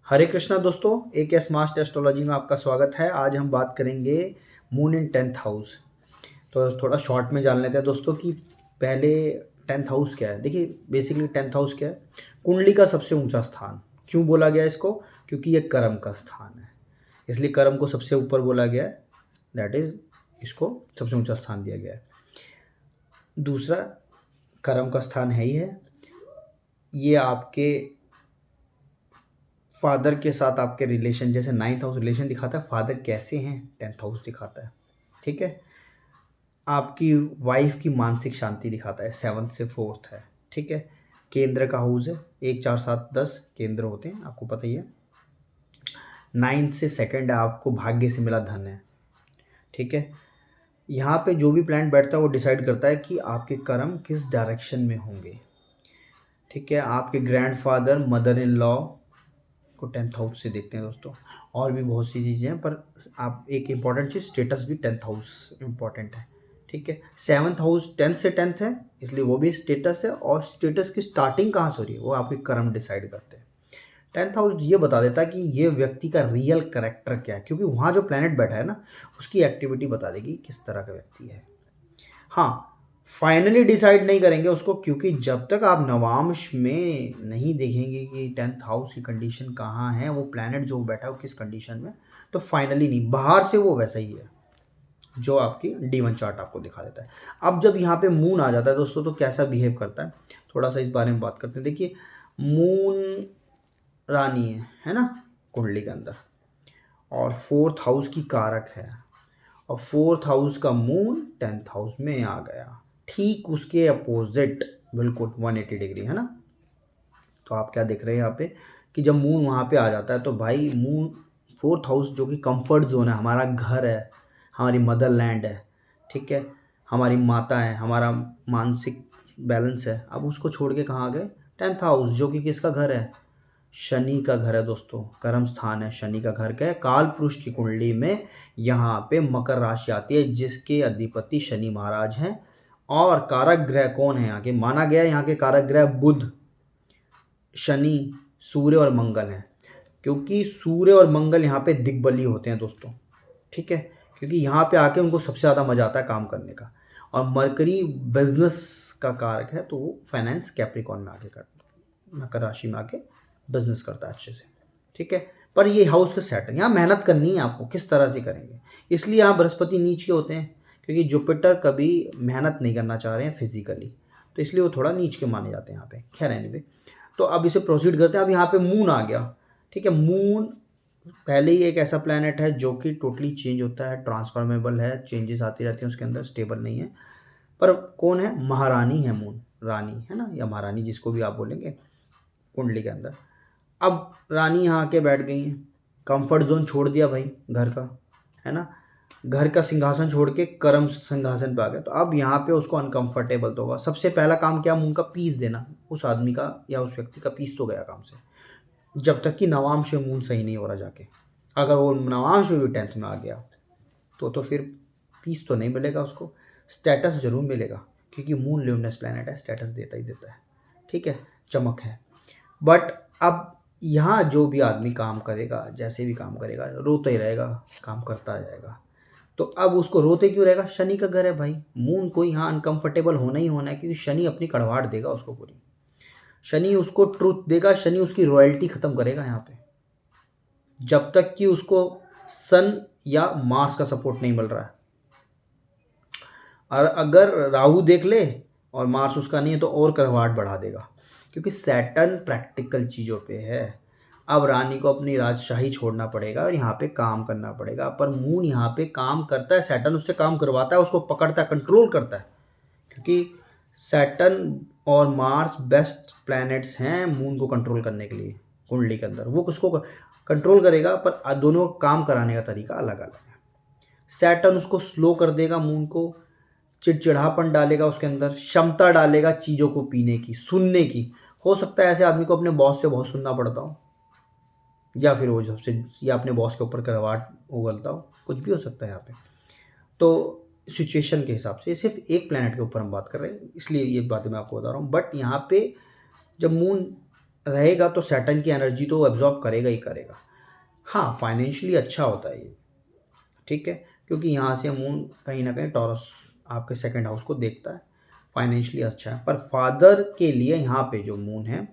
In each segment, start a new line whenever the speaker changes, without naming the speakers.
हरे कृष्णा दोस्तों, एक smart astrology में आपका स्वागत है। आज हम बात करेंगे मून इन 10th हाउस। तो थोड़ा शॉर्ट में जान लेते हैं दोस्तों कि पहले 10th हाउस क्या है। देखिए बेसिकली 10th हाउस क्या है, कुंडली का सबसे ऊंचा स्थान। क्यों बोला गया इसको? क्योंकि ये कर्म का स्थान है, इसलिए कर्म को सबसे ऊपर बोला गया है। दैट इज इसको सबसे ऊंचा स्थान दिया गया है। दूसरा, कर्म का स्थान है ही है। ये आपके फादर के साथ आपके रिलेशन, जैसे 9th हाउस रिलेशन दिखाता है, फादर कैसे हैं 10th हाउस दिखाता है। ठीक है। आपकी वाइफ की मानसिक शांति दिखाता है, 7th से 4th है। ठीक है। केंद्र का हाउस है, 1 4 7 10 केंद्र होते हैं, आपको पता ही है। 9th से 2nd है, आपको भाग्य से मिला धन है। ठीक है। यहाँ पे जो भी प्लैनेट बैठता है वो डिसाइड करता है कि आपके कर्म किस डायरेक्शन में होंगे। ठीक है। आपके ग्रैंडफादर, मदर इन लॉ को 10th हाउस से देखते हैं दोस्तों। और भी बहुत सी चीज़ें हैं, पर आप एक इम्पॉर्टेंट चीज़, स्टेटस भी 10th हाउस इम्पॉर्टेंट है। ठीक है। 7th हाउस 10th से 10th है, इसलिए वो भी स्टेटस है। और स्टेटस की स्टार्टिंग कहाँ से हो रही है वो आपके कर्म डिसाइड करते हैं। 10th हाउस ये बता देता है कि ये व्यक्ति का रियल करेक्टर क्या है, क्योंकि वहाँ जो प्लैनेट बैठा है ना, उसकी एक्टिविटी बता देगी किस तरह का व्यक्ति है। हाँ, फाइनली डिसाइड नहीं करेंगे उसको, क्योंकि जब तक आप नवांश में नहीं देखेंगे कि 10th हाउस की कंडीशन कहाँ है, वो प्लैनेट जो बैठा है वो किस कंडीशन में, तो फाइनली नहीं, बाहर से वो वैसा ही है जो आपकी D1 चार्ट आपको दिखा देता है। अब जब यहाँ पे मून आ जाता है दोस्तों, तो कैसा बिहेव करता है, थोड़ा सा इस बारे में बात करते हैं। देखिए, मून रानी है ना कुंडली के अंदर, और 4th हाउस की कारक है, और 4th हाउस का मून 10th हाउस में आ गया, ठीक उसके अपोजिट, बिल्कुल 180 डिग्री, है ना। तो आप क्या देख रहे हैं यहाँ पे कि जब मून वहाँ पे आ जाता है, तो भाई मून 4th हाउस जो कि कंफर्ट जोन है, हमारा घर है, हमारी मदर लैंड है। ठीक है। हमारी माता है, हमारा मानसिक बैलेंस है, अब उसको छोड़ के कहाँ आ गए? 10th हाउस, जो कि किसका घर है? शनि का घर है दोस्तों, कर्म स्थान है। शनि का घर क्या है? काल पुरुष की कुंडली में यहाँ पे मकर राशि आती है, जिसके अधिपति शनि महाराज हैं। और कारक ग्रह कौन है यहाँ के? माना गया यहाँ के कारक ग्रह बुध, शनि, सूर्य और मंगल हैं, क्योंकि सूर्य और मंगल यहाँ पे दिग्बली होते हैं दोस्तों। ठीक है। क्योंकि यहाँ पे आके उनको सबसे ज़्यादा मजा आता है काम करने का। और मरकरी बिजनेस का कारक है, तो वो फाइनेंस कैप्रिकॉन में आके करता, मकर राशि में आके बिजनेस करता है अच्छे से। ठीक है। पर ये हाउस का सेट है, यहाँ मेहनत करनी है आपको, किस तरह से करेंगे। इसलिए यहाँ बृहस्पति नीचे होते हैं, क्योंकि जुपिटर कभी मेहनत नहीं करना चाह रहे हैं फिजिकली, तो इसलिए वो थोड़ा नीच के माने जाते हैं यहाँ पे। खैर एनीवे, तो अब इसे प्रोसीड करते हैं। अब यहाँ पे मून आ गया। ठीक है। मून पहले ही एक ऐसा प्लैनेट है जो कि टोटली चेंज होता है, ट्रांसफॉर्मेबल है, चेंजेस आती रहती हैं उसके अंदर, स्टेबल नहीं है। पर कौन है? महारानी है मून, रानी है ना, या महारानी जिसको भी आप बोलेंगे कुंडली के अंदर। अब रानी यहाँ आके बैठ गई हैं, कंफर्ट जोन छोड़ दिया भाई घर का, है ना। घर का सिंहासन छोड़ के कर्म सिंहासन पे आ गया, तो अब यहाँ पे उसको अनकंफर्टेबल तो होगा। सबसे पहला काम क्या? मून का पीस देना, उस आदमी का या उस व्यक्ति का पीस तो गया काम से, जब तक कि नवांश में मून सही नहीं हो रहा जाके। अगर वो नवांश में भी 10th में आ गया तो फिर पीस तो नहीं मिलेगा उसको, स्टेटस जरूर मिलेगा, क्योंकि मून ल्यूमिनस प्लैनेट है, स्टेटस देता ही देता है। ठीक है। चमक है। बट अब यहाँ जो भी आदमी काम करेगा, जैसे भी काम करेगा, रोता ही रहेगा, काम करता जाएगा। तो अब उसको रोते क्यों रहेगा? शनि का घर है भाई, मून को यहाँ अनकंफर्टेबल होना ही होना है, क्योंकि शनि अपनी कड़वाहट देगा उसको पूरी। शनि उसको ट्रुथ देगा, शनि उसकी रॉयल्टी खत्म करेगा यहाँ पे, जब तक कि उसको सन या मार्स का सपोर्ट नहीं मिल रहा है। और अगर राहु देख ले और मार्स उसका नहीं है, तो और कड़वाहट बढ़ा देगा, क्योंकि सैटर्न प्रैक्टिकल चीज़ों पे है। अब रानी को अपनी राजशाही छोड़ना पड़ेगा और यहाँ पे काम करना पड़ेगा। पर मून यहाँ पे काम करता है, सैटर्न उससे काम करवाता है, उसको पकड़ता है, कंट्रोल करता है, क्योंकि सैटर्न और मार्स बेस्ट प्लैनेट्स हैं मून को कंट्रोल करने के लिए कुंडली के अंदर। वो किसको कंट्रोल करेगा, पर दोनों को काम कराने का तरीका अलग अलग है। सैटर्न उसको स्लो कर देगा, मून को चिड़चिड़ापन डालेगा, उसके अंदर क्षमता डालेगा चीज़ों को पीने की, सुनने की। हो सकता है ऐसे आदमी को अपने बॉस से बहुत सुनना पड़ता हो, या फिर वो सबसे, या अपने बॉस के ऊपर करवाट उगलता हो, कुछ भी हो सकता है यहाँ पे। तो सिचुएशन के हिसाब से, सिर्फ एक प्लेनेट के ऊपर हम बात कर रहे हैं, इसलिए ये बातें मैं आपको बता रहा हूँ। बट यहाँ पे जब मून रहेगा तो सैटर्न की एनर्जी तो एब्जॉर्ब करेगा ही करेगा। हाँ, फाइनेंशियली अच्छा होता है ये, ठीक है, क्योंकि यहाँ से मून कहीं ना कहीं टॉरस आपके सेकंड हाउस को देखता है, फाइनेंशियली अच्छा है। पर फादर के लिए यहाँ पे जो मून है,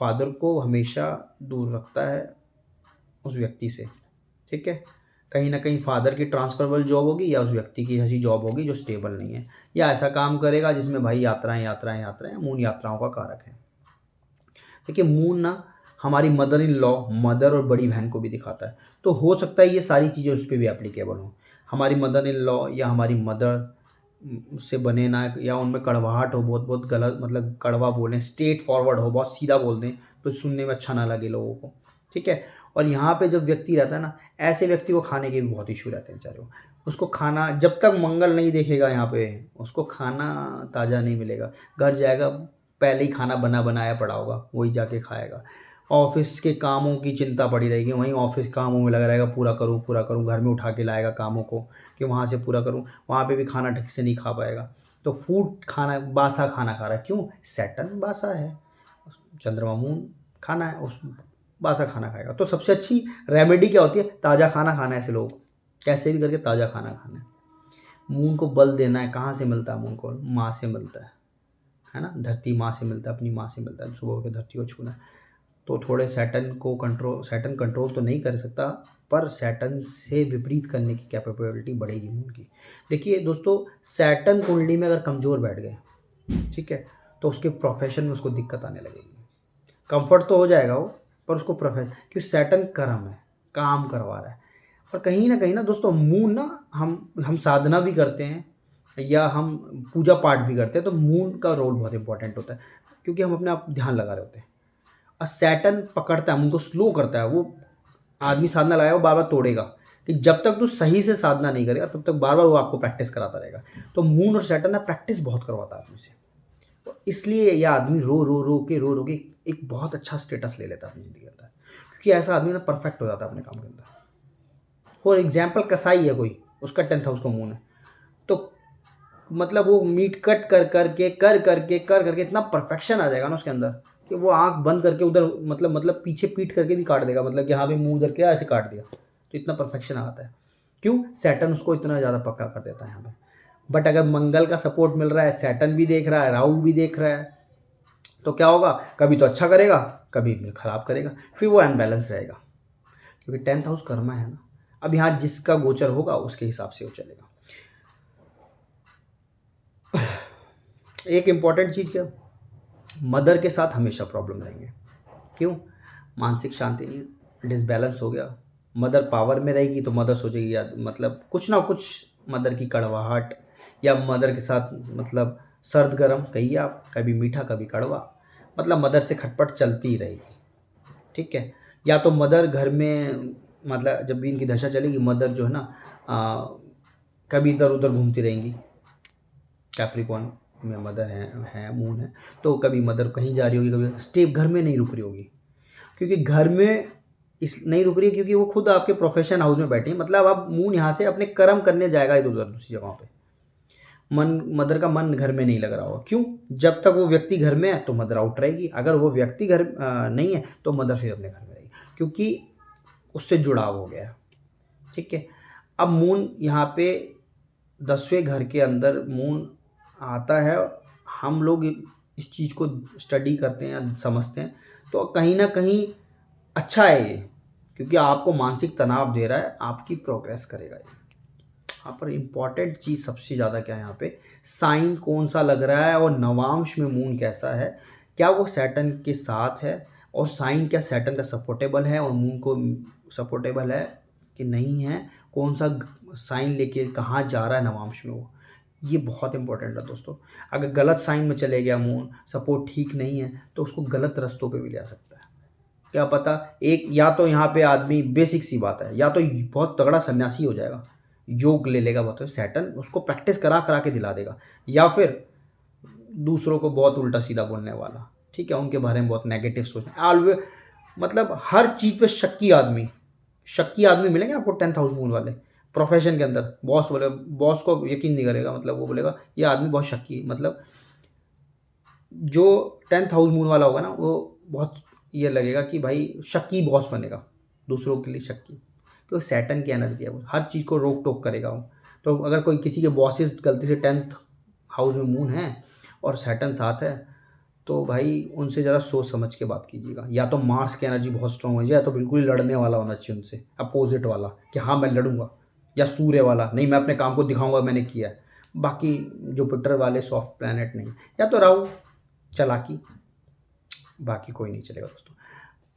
फादर को हमेशा दूर रखता है उस व्यक्ति से, ठीक है। कहीं ना कहीं फादर की ट्रांसफरेबल जॉब होगी या उस व्यक्ति की ऐसी जॉब होगी जो स्टेबल नहीं है, या ऐसा काम करेगा जिसमें भाई यात्राएं यात्राएं यात्राएं, मून यात्राओं का कारक है। देखिए मून ना हमारी मदर इन लॉ, मदर और बड़ी बहन को भी दिखाता है, तो हो सकता है ये सारी चीज़ें उस पर भी एप्लीकेबल हों। हमारी मदर इन लॉ या हमारी मदर से बने ना, या उनमें कड़वाहट हो, बहुत बहुत गलत मतलब कड़वा बोलें, स्ट्रेट फॉरवर्ड हो, बहुत सीधा बोल दें तो सुनने में अच्छा ना लगे लोगों को, ठीक है। और यहाँ पे जब व्यक्ति रहता है ना, ऐसे व्यक्ति को खाने के भी बहुत इशू रहते हैं बेचारे को। उसको खाना जब तक मंगल नहीं देखेगा यहाँ पे, उसको खाना ताज़ा नहीं मिलेगा। घर जाएगा, पहले ही खाना बना बनाया पड़ा होगा, वही जाके खाएगा। ऑफिस के कामों की चिंता पड़ी रहेगी, वहीं ऑफिस कामों में लगा रहेगा, पूरा करूँ पूरा करूँ, घर में उठा के लाएगा कामों को कि वहाँ से पूरा करूँ, वहाँ पे भी खाना ठीक से नहीं खा पाएगा। तो फूड खाना, बासा खाना खा रहा है, क्यों? सैटर्न बासा है, चंद्रमा मून खाना है, उस बासा खाना खाएगा। तो सबसे अच्छी रेमेडी क्या होती है? ताज़ा खाना खाना है। ऐसे लोग कैसे भी करके ताज़ा खाना खाना है। मून को बल देना है, कहाँ से मिलता है मून को? माँ से मिलता है ना, धरती माँ से मिलता है, अपनी माँ से मिलता है। सुबह उठ के धरती को छूना है, तो थोड़े सैटर्न कंट्रोल तो नहीं कर सकता, पर सैटर्न से विपरीत करने की कैपेबिलिटी बढ़ेगी मून की। देखिए दोस्तों, सैटर्न कुंडली में अगर कमज़ोर बैठ गए, ठीक है, तो उसके प्रोफेशन में उसको दिक्कत आने लगेगी। कंफर्ट तो हो जाएगा वो, पर उसको प्रोफेशन, क्योंकि सैटर्न कर्म है, काम करवा रहा है। और कहीं ना दोस्तों मून ना, हम साधना भी करते हैं या हम पूजा पाठ भी करते हैं, तो मून का रोल बहुत इंपॉर्टेंट होता है, क्योंकि हम अपने आप ध्यान लगा रहे होते हैं। और सैटर्न पकड़ता है, उनको स्लो करता है। वो आदमी साधना लगाएगा, वो बार बार तोड़ेगा कि जब तक तू सही से साधना नहीं करेगा तब तक बार बार वो आपको प्रैक्टिस कराता रहेगा। तो मून और सैटर्न ना प्रैक्टिस बहुत करवाता है आदमी से, तो इसलिए यह आदमी रो रो के एक बहुत अच्छा स्टेटस ले लेता है अपनी ज़िंदगी के अंदर, क्योंकि ऐसा आदमी ना परफेक्ट हो जाता है अपने काम के अंदर। फॉर एग्जाम्पल कसाई है कोई, उसका 10th हाउस का मून है, तो मतलब वो मीट कट कर करके इतना परफेक्शन आ जाएगा ना उसके अंदर कि वो आंख बंद करके उधर मतलब पीछे पीट करके भी काट देगा, मतलब कि हाँ भी मुंह उधर किया ऐसे काट दिया, तो इतना परफेक्शन आता है। क्यों? सैटर्न उसको इतना ज़्यादा पक्का कर देता है यहाँ पे। बट अगर मंगल का सपोर्ट मिल रहा है, सैटर्न भी देख रहा है, राहु भी देख रहा है, तो क्या होगा? कभी तो अच्छा करेगा, कभी खराब करेगा, फिर वो अनबैलेंस रहेगा, क्योंकि 10th हाउस कर्मा है ना। अब यहाँ जिसका गोचर होगा उसके हिसाब से वो चलेगा। एक इम्पॉर्टेंट चीज़ क्या, मदर के साथ हमेशा प्रॉब्लम रहेंगे। क्यों? मानसिक शांति नहीं, डिसबैलेंस हो गया। मदर पावर में रहेगी तो मदर सोचेगी यार, मतलब कुछ ना कुछ मदर की कड़वाहट, या मदर के साथ मतलब सर्द गर्म कहिए आप, कभी मीठा कभी कड़वा, मतलब मदर से खटपट चलती ही रहेगी, ठीक है। या तो मदर घर में, मतलब जब भी इनकी दशा चलेगी, मदर जो है ना कभी इधर उधर घूमती रहेंगी। कैप्रिकॉन में मदर है मून है, तो कभी मदर कहीं जा रही होगी, कभी स्टे घर में नहीं रुक रही होगी, क्योंकि घर में इस नहीं रुक रही है क्योंकि वो खुद आपके प्रोफेशन हाउस में बैठी है। मतलब अब मून यहाँ से अपने कर्म करने जाएगा इधर उधर दूसरी जगहों पे, मदर का मन घर में नहीं लग रहा होगा। क्यों? जब तक वो व्यक्ति घर में है तो मदर आउट रहेगी, अगर वो व्यक्ति घर नहीं है तो मदर फिर अपने घर में रहेगी, क्योंकि उससे जुड़ाव हो गया है, ठीक है। अब मून यहाँ पे 10वें घर के अंदर मून आता है, हम लोग इस चीज़ को स्टडी करते हैं या समझते हैं, तो कहीं ना कहीं अच्छा है ये, क्योंकि आपको मानसिक तनाव दे रहा है, आपकी प्रोग्रेस करेगा ये। यहाँ पर इम्पॉर्टेंट चीज़ सबसे ज़्यादा क्या है, यहाँ पे साइन कौन सा लग रहा है और नवांश में मून कैसा है, क्या वो सैटर्न के साथ है, और साइन क्या सैटर्न का सपोर्टेबल है और मून को सपोर्टेबल है कि नहीं है, कौन सा साइन लेके कहाँ जा रहा है नवांश में, वो ये बहुत इंपॉर्टेंट है दोस्तों। अगर गलत साइन में चले गया मून, सपोर्ट ठीक नहीं है, तो उसको गलत रास्तों पे भी ले आ सकता है। क्या पता, एक या तो यहाँ पे आदमी, बेसिक सी बात है, या तो बहुत तगड़ा सन्यासी हो जाएगा, योग ले लेगा बहुत, सैटर्न उसको प्रैक्टिस करा करा के दिला देगा, या फिर दूसरों को बहुत उल्टा सीधा बोलने वाला, ठीक है, उनके बारे में बहुत नेगेटिव सोचना ऑलवे, मतलब हर चीज़ पे शक्की आदमी मिलेंगे आपको 10th हाउस मून वाले। प्रोफेशन के अंदर बॉस को यकीन नहीं करेगा, मतलब वो बोलेगा ये आदमी बहुत शक्की, मतलब जो 10th हाउस मून वाला होगा ना, वो बहुत ये लगेगा कि भाई शक्की बॉस बनेगा, दूसरों के लिए शक्की, क्योंकि सैटर्न की एनर्जी है, वो हर चीज़ को रोक टोक करेगा वो। तो अगर कोई किसी के बॉसेस गलती से 10th हाउस में मून है और सैटर्न साथ है, तो भाई उनसे ज़रा सोच समझ के बात कीजिएगा। या तो मार्स की एनर्जी बहुत स्ट्रांग हो जाए, या तो बिल्कुल ही लड़ने वाला होना चाहिए उनसे, अपोजिट वाला कि हाँ मैं लड़ूंगा, या सूर्य वाला नहीं मैं अपने काम को दिखाऊंगा मैंने किया है। बाकी जुपिटर वाले सॉफ्ट प्लैनेट नहीं, या तो राहु चालाकी, बाकी कोई नहीं चलेगा दोस्तों।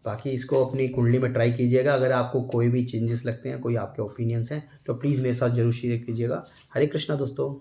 बाकी इसको अपनी कुंडली में ट्राई कीजिएगा। अगर आपको कोई भी चेंजेस लगते हैं, कोई आपके ओपिनियंस हैं, तो प्लीज़ मेरे साथ ज़रूर शेयर कीजिएगा। हरे कृष्णा दोस्तों।